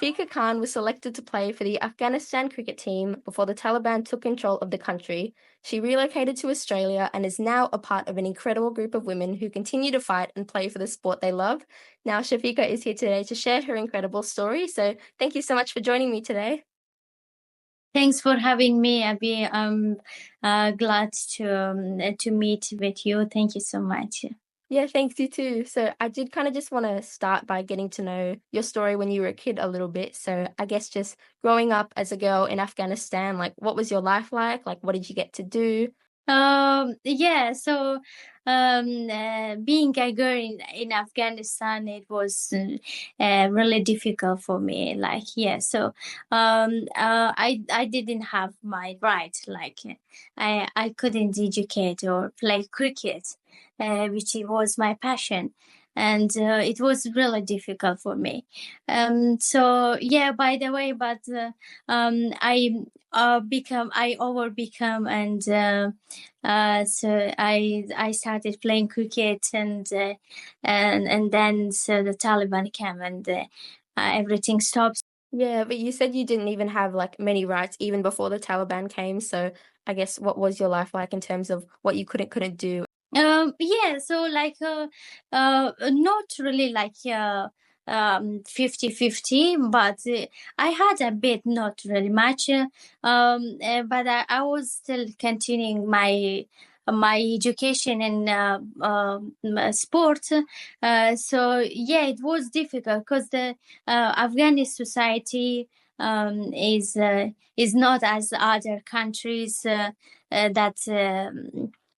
Shafiqa Khan was selected to play for the Afghanistan cricket team before the Taliban took control of the country. She relocated to Australia and is now a part of an incredible group of women who continue to fight and play for the sport they love. Now, Shafiqa is here today to share her incredible story. So, thank you so much for joining me today. Thanks for having me, Abby. I'm glad to meet with you. Thank you so much. Yeah, thanks, you too. So, I did kind of just want to start by getting to know your story when you were a kid a little bit. So, I guess just growing up as a girl in Afghanistan, like, what was your life like? Like, what did you get to do? Yeah, so being a girl in Afghanistan, it was really difficult for me. Like, yeah, so I didn't have my right. Like, I couldn't educate or play cricket, which was my passion. And it was really difficult for me. So yeah, by the way, but I over become and so I started playing cricket and then so the Taliban came and everything stopped. Yeah, but you said you didn't even have like many rights even before the Taliban came. So I guess what was your life like in terms of what you couldn't do? Yeah, so like not really like 50-50, but I had a bit, not really much, but I was still continuing my education in sport. So yeah, it was difficult because the Afghani society is not as other countries that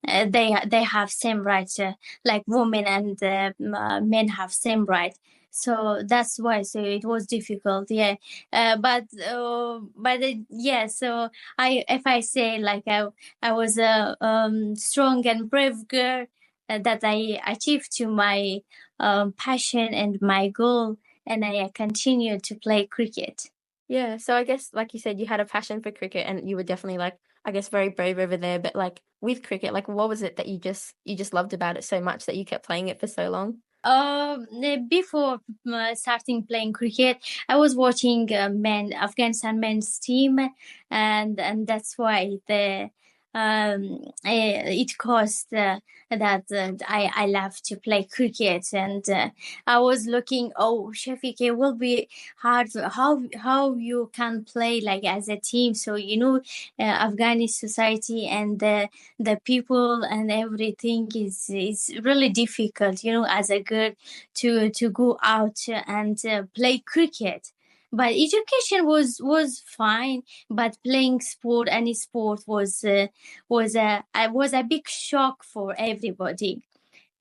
they have same rights, like women and men have same right. So that's why. So it was difficult, yeah. Yeah. So if I say like I was a strong and brave girl, that I achieved to my passion and my goal, and I continue to play cricket. Yeah, so I guess like you said, you had a passion for cricket and you were definitely like, I guess, very brave over there. But like with cricket, like what was it that you just loved about it so much that you kept playing it for so long? Before starting playing cricket, I was watching Afghanistan men's team, and that's why it caused that I love to play cricket, and I was looking. Oh, Shafiq, it will be hard. How you can play like as a team? So Afghani society and the people and everything is really difficult, as a girl to go out and play cricket. But education was fine, but playing sport, any sport, was a big shock for everybody.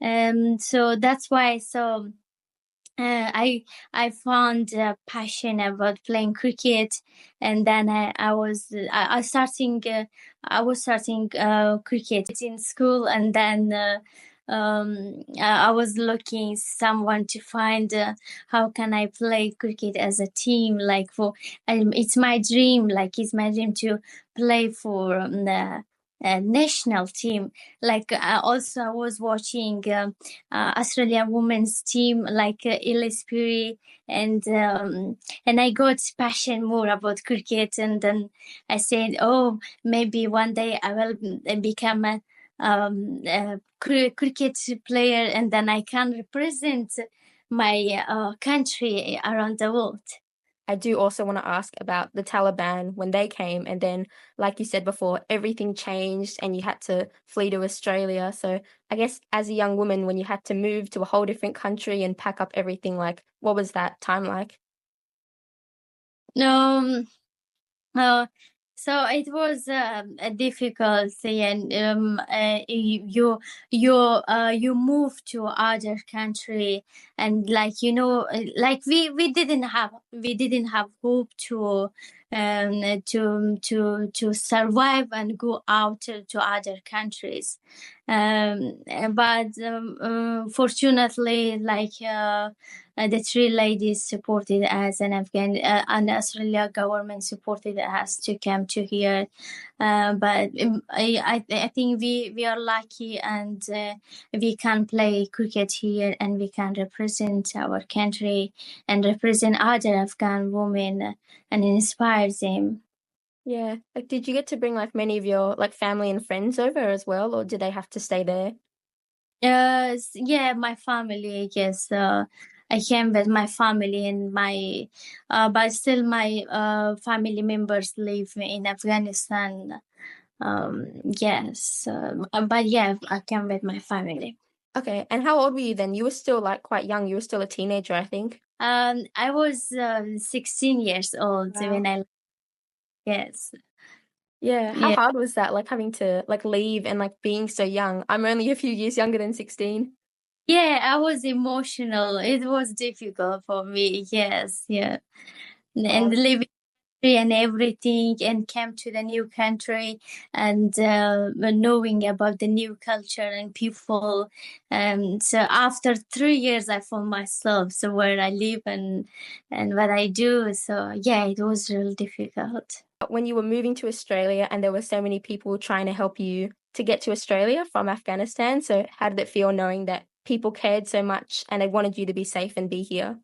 So that's why. So I found passion about playing cricket, and then I was starting cricket in school, and then I was looking someone to find how can I play cricket as a team, like for it's my dream, to play for the national team. Like also I was watching Australian women's team, like Ellis Puri, and I got passion more about cricket, and then I said, oh, maybe one day I will become a cricket player, and then I can represent my country around the world. I do also want to ask about the Taliban when they came, and then, like you said before, everything changed and you had to flee to Australia. So, I guess as a young woman, when you had to move to a whole different country and pack up everything, like, what was that time like? Um, uh, so it was a difficult thing, and you move to other country, and like like we didn't have hope to survive and go out to other countries, but fortunately, like the three ladies supported us, and Australia government supported us to come to here, But I think we are lucky, and we can play cricket here, and we can represent our country and represent other Afghan women, and inspire them. Yeah. Like, did you get to bring like many of your like family and friends over as well, or did they have to stay there? Yeah, my family, yes. I came with my family and my, but still my family members live in Afghanistan. Yes, but yeah, I came with my family. Okay. And how old were you then? You were still like quite young. You were still a teenager, I think. I was 16 years old when Wow. yes, Yeah. How yeah. hard was that, like having to like leave and like being so young? I'm only a few years younger than 16. Yeah, I was emotional. It was difficult for me. Yes, yeah. And Oh, living and everything, and came to the new country, and knowing about the new culture and people. So after 3 years I found myself, so where I live and what I do. So yeah, it was really difficult. when you were moving to Australia and there were so many people trying to help you to get to Australia from Afghanistan, so how did it feel knowing that people cared so much and they wanted you to be safe and be here?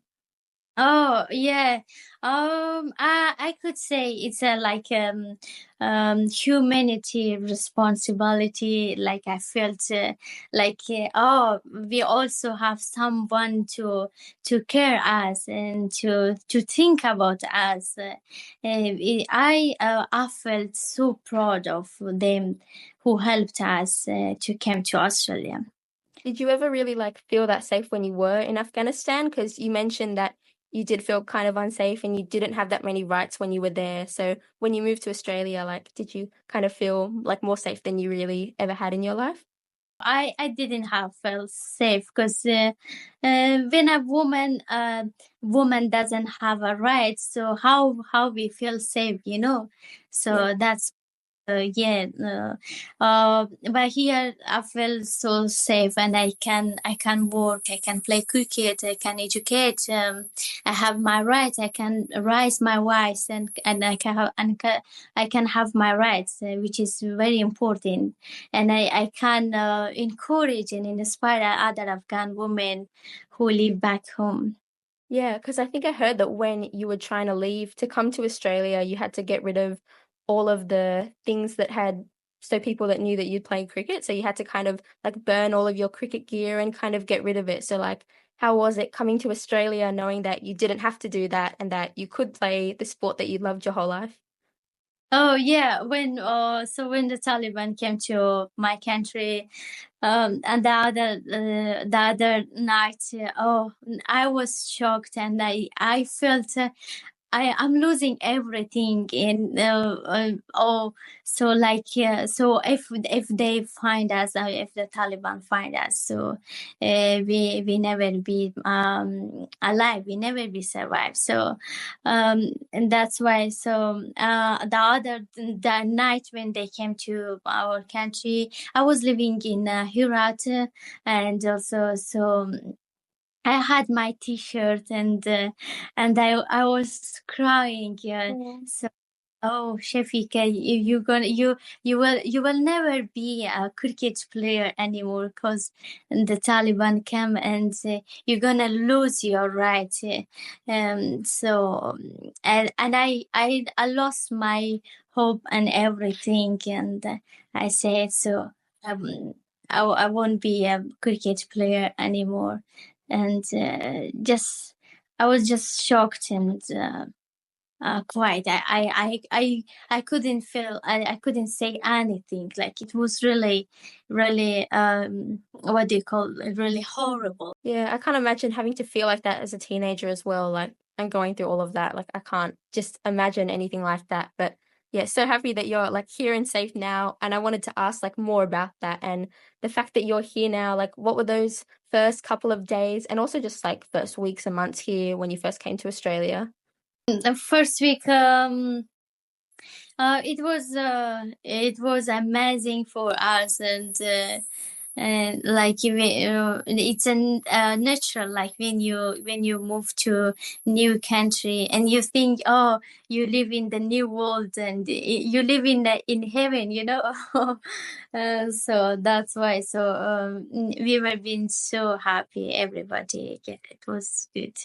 Oh yeah, I could say it's a like humanity responsibility. Like I felt like oh, we also have someone to care us and to think about us. I felt so proud of them who helped us to come to Australia. Did you ever really like feel that safe when you were in Afghanistan? Because you mentioned that you did feel kind of unsafe and you didn't have that many rights when you were there. So when you moved to Australia, like, did you kind of feel like more safe than you really ever had in your life? I didn't have felt safe because when a woman doesn't have a right, so how we feel safe, you know? Yeah. So that's yeah, but here I feel so safe, and I can work, I can play cricket, I can educate. I have my rights. I can raise my voice, and I can have my rights, which is very important. And I can encourage and inspire other Afghan women who live back home. Yeah, because I think I heard that when you were trying to leave to come to Australia, you had to get rid of all of the things that had so people that knew that you'd played cricket, so you had to kind of, like, burn all of your cricket gear and kind of get rid of it. So, like, how was it coming to Australia knowing that you didn't have to do that and that you could play the sport that you loved your whole life? Oh yeah, when the Taliban came to my country, and the other night, oh, I was shocked, and I felt I'm losing everything in oh, so like so if they find us, if the Taliban find us, so we never be alive, we never be survived. So and that's why, so the night when they came to our country, I was living in Herat, and also so I had my T-shirt, and I was crying. Yeah. Yeah. So oh, Shafiqa, you will never be a cricket player anymore, because the Taliban come, and you're gonna lose your right. So and I lost my hope and everything, and I said so. Um, I won't be a cricket player anymore, and just I was just shocked and. Quite. I couldn't feel. I couldn't say anything. Like it was really, really. What do you call it? Really horrible. Yeah, I can't imagine having to feel like that as a teenager as well, like, and going through all of that. Like, I can't just imagine anything like that. But yeah, so happy that you're like here and safe now. And I wanted to ask like more about that and the fact that you're here now. Like, what were those first couple of days and also just like first weeks and months here when you first came to Australia? The first week, it was amazing for us, and like it's a natural, like when you move to new country and you think, oh, you live in the new world and you live in heaven, you know. So that's why, so we were being so happy, everybody. Yeah, it was good.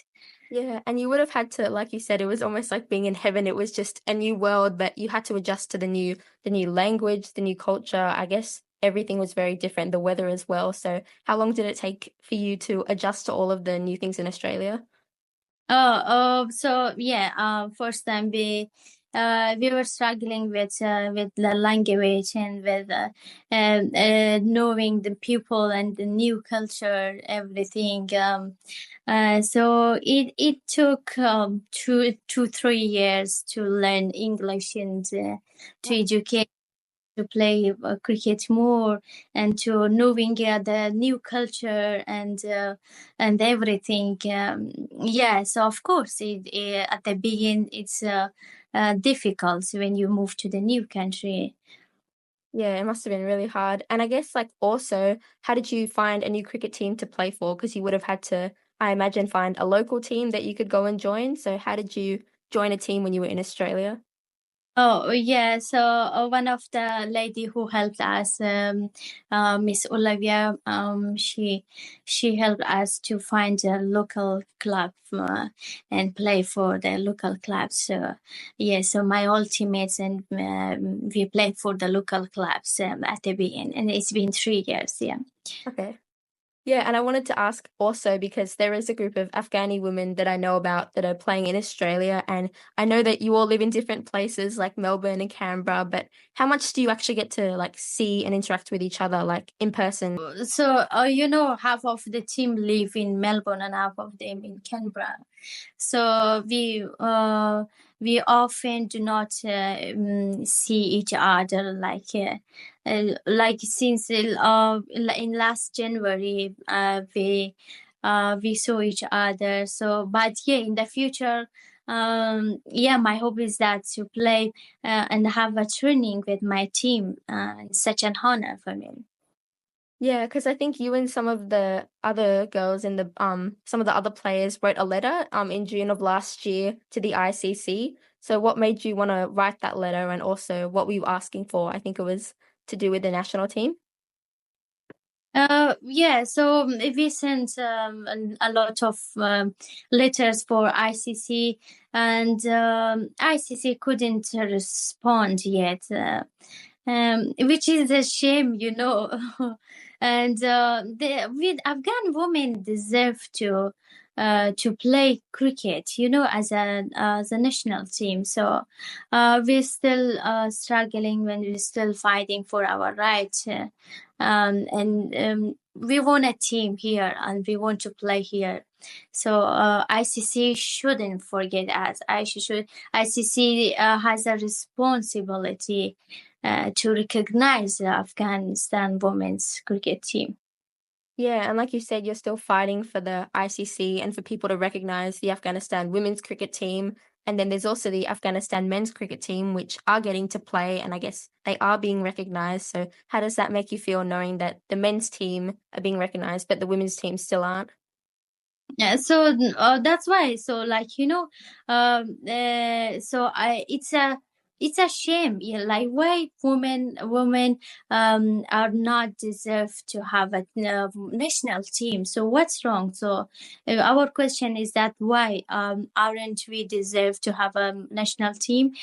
Yeah, and you would have had to, like you said, it was almost like being in heaven. It was just a new world, but you had to adjust to the new language, the new culture. I guess everything was very different, the weather as well. So how long did it take for you to adjust to all of the new things in Australia? So yeah, first time we were struggling with the language and with knowing the people and the new culture, everything. So it took 3 years to learn English and to educate, to play cricket more, and to knowing the new culture and everything. Yeah, so of course, at the beginning it's difficult when you move to the new country. Yeah, it must have been really hard. And I guess, like, also, how did you find a new cricket team to play for? Because you would have had to, I imagine, find a local team that you could go and join. So how did you join a team when you were in Australia? Oh yeah, so one of the lady who helped us, Miss Olivia, she helped us to find a local club and play for the local clubs. So yeah, so my old teammates and we played for the local clubs at the beginning, and it's been 3 years. Yeah. Okay. Yeah, and I wanted to ask also because there is a group of Afghani women that I know about that are playing in Australia, and I know that you all live in different places like Melbourne and Canberra, but how much do you actually get to like see and interact with each other like in person? So half of the team live in Melbourne and half of them in Canberra. So we often do not see each other, like since in last January we saw each other. So but yeah, in the future, yeah, my hope is that to play and have a training with my team. It's such an honor for me. Yeah, because I think you and some of the other girls in the some of the other players wrote a letter in June of last year to the ICC. So what made you want to write that letter, and also what were you asking for? I think it was to do with the national team. Yeah, so we sent a lot of letters for ICC, and ICC couldn't respond yet, which is a shame, you know. And with Afghan women deserve to play cricket, you know, as a national team. So we're still struggling when we're still fighting for our rights. And we want a team here and we want to play here. So ICC shouldn't forget us. ICC has a responsibility to recognize the Afghanistan women's cricket team. Yeah, and like you said, you're still fighting for the ICC and for people to recognize the Afghanistan women's cricket team. And then there's also the Afghanistan men's cricket team, which are getting to play, and I guess they are being recognized. So, how does that make you feel knowing that the men's team are being recognized, but the women's team still aren't? Yeah, so that's why. So so I it's a shame. Yeah, like why women are not deserved to have a national team. So what's wrong? So our question is that why aren't we deserve to have a national team?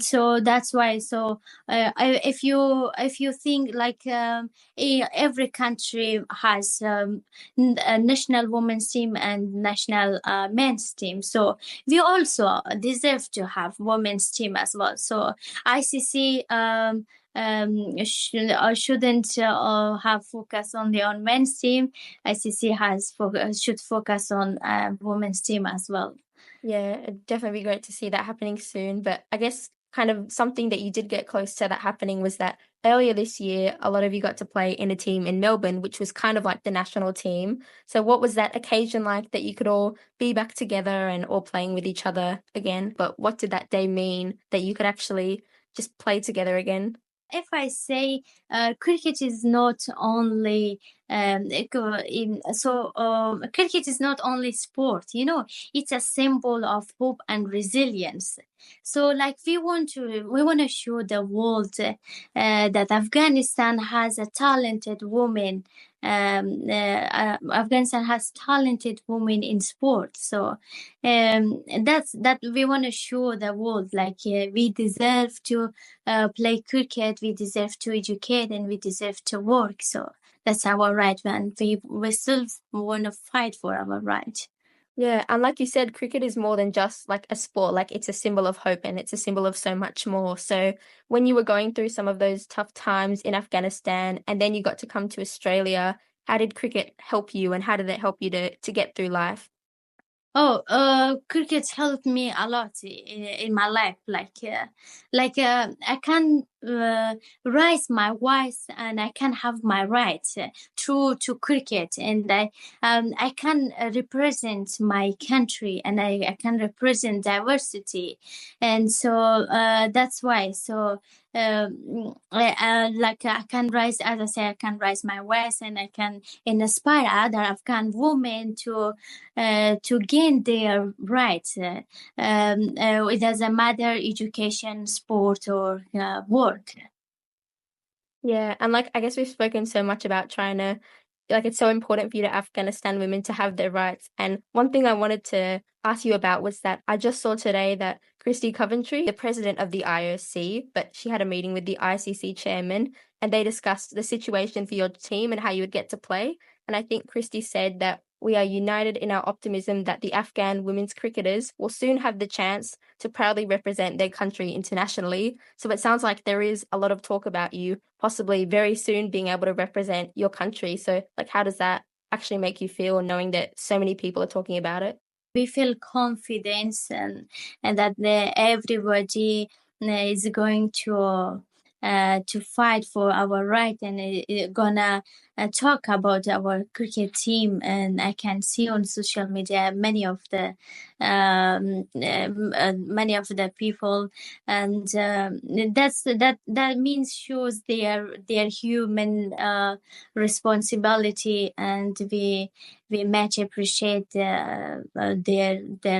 So that's why. So if you think like every country has a national women's team and national men's team. So we also deserve to have women's team as well. So ICC shouldn't have focus only on men's team. ICC should focus on women's team as well. Yeah, it'd definitely be great to see that happening soon. But I guess kind of something that you did get close to that happening was that earlier this year, a lot of you got to play in a team in Melbourne, which was kind of like the national team. So, what was that occasion like that you could all be back together and all playing with each other again? But what did that day mean that you could actually just play together again? If I say cricket is not only cricket is not only sport, it's a symbol of hope and resilience. So like we want to show the world that Afghanistan has a talented woman. Afghanistan has talented women in sport. So that we want to show the world, like we deserve to play cricket, we deserve to educate, and we deserve to work. So that's our right, and we still want to fight for our right. Yeah, and like you said, cricket is more than just like a sport, like it's a symbol of hope and it's a symbol of so much more. So when you were going through some of those tough times in Afghanistan and then you got to come to Australia, how did cricket help you and how did it help you to get through life? Oh, cricket helped me a lot in my life. I can raise my voice and I can have my rights through to cricket, and I can represent my country, and I can represent diversity, and so that's why. So I can rise, as I say, I can raise my voice, and I can inspire other Afghan women to gain their rights. It doesn't matter education, sport, or work. Yeah, and like I guess we've spoken so much about trying to like it's so important for you to Afghanistan women to have their rights. And one thing I wanted to ask you about was that I just saw today that Christy Coventry, the president of the IOC, but she had a meeting with the ICC chairman and they discussed the situation for your team and how you would get to play. And I think Christy said that we are united in our optimism that the Afghan women's cricketers will soon have the chance to proudly represent their country internationally. So it sounds like there is a lot of talk about you possibly very soon being able to represent your country. So, like, how does that actually make you feel knowing that so many people are talking about it? We feel confidence, and that everybody is going to fight for our right, and gonna talk about our cricket team. And I can see on social media many of the people, and that means shows their human responsibility, and we much appreciate their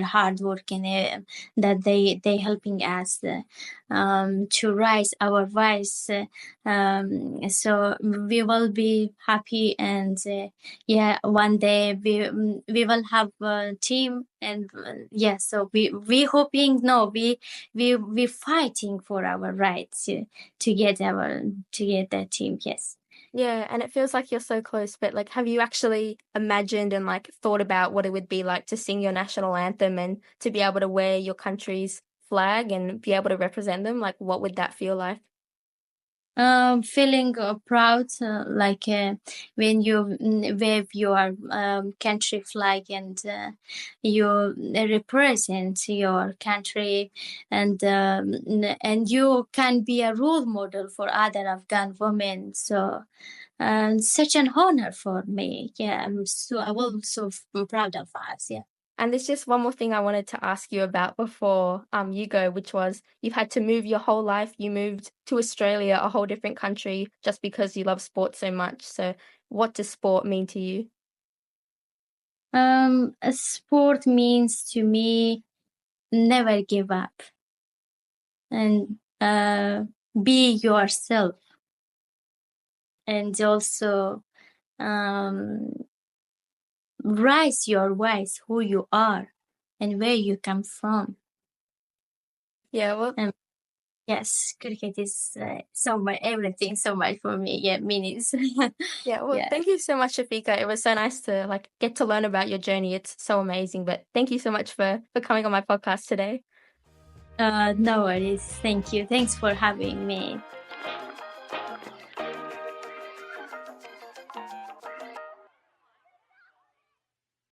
hard work, and that they helping us to raise our voice. So we will be happy, and yeah, one day we will have a team, and yeah. So we hoping, no, we fighting for our rights to get that team. Yes. Yeah, and it feels like you're so close, but like, have you actually imagined and like thought about what it would be like to sing your national anthem and to be able to wear your country's flag and be able to represent them? Like, what would that feel like? Feeling proud, like when you wave your country flag, and you represent your country, and you can be a role model for other Afghan women. So, such an honor for me. Yeah, I will so proud of us. Yeah. And there's just one more thing I wanted to ask you about before you go, which was you've had to move your whole life. You moved to Australia, a whole different country, just because you love sport so much. So, what does sport mean to you? A sport means to me never give up, and be yourself, and also um, rise your voice, who you are and where you come from. Yeah, well, And yes, cricket is so much, everything so much for me. Yeah, meanings. yeah, well, Yeah. thank you so much, Shafiqa. It was so nice to like get to learn about your journey. It's so amazing. But thank you so much for coming on my podcast today. No worries. Thank you. Thanks for having me.